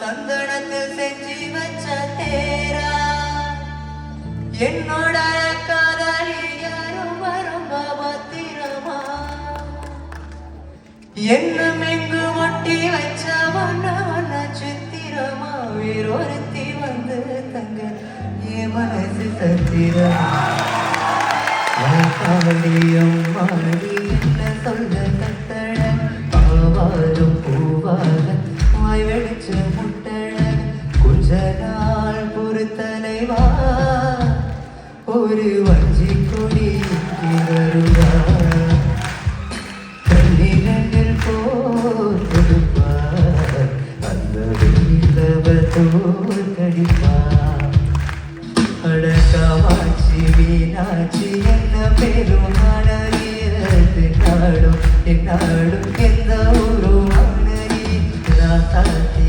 சந்தனத்தில் செஞ்சு வச்ச தேரா என்னோட காதலி யாரும் வரும் பத்திரமா என்னும் எங்கு ஒட்டி வச்ச வண்ண வண்ண சித்திரமா வேறொருத்தி வந்து தங்க என் மனசு சத்திரமா காவலியும் மாடி என்ன சொல்ல கத்தழ பாவாரும் பூவாக வாய் வெடிச்ச முட்டழ கொஞ்ச நாள் பொறுத்தலைவா ஒரு வஞ்சி கொடி வருவா கண்ணிரண்டில் போர் கொடுப்பார் அந்த வெண்ணிலவர் தோல் கடிப்பார் அடக்காமாட்சி மீனாட்சி என்ன பேரும் நாடறியது நாடும் என்னாடும் எந்த ஊரும் ராசாத்தி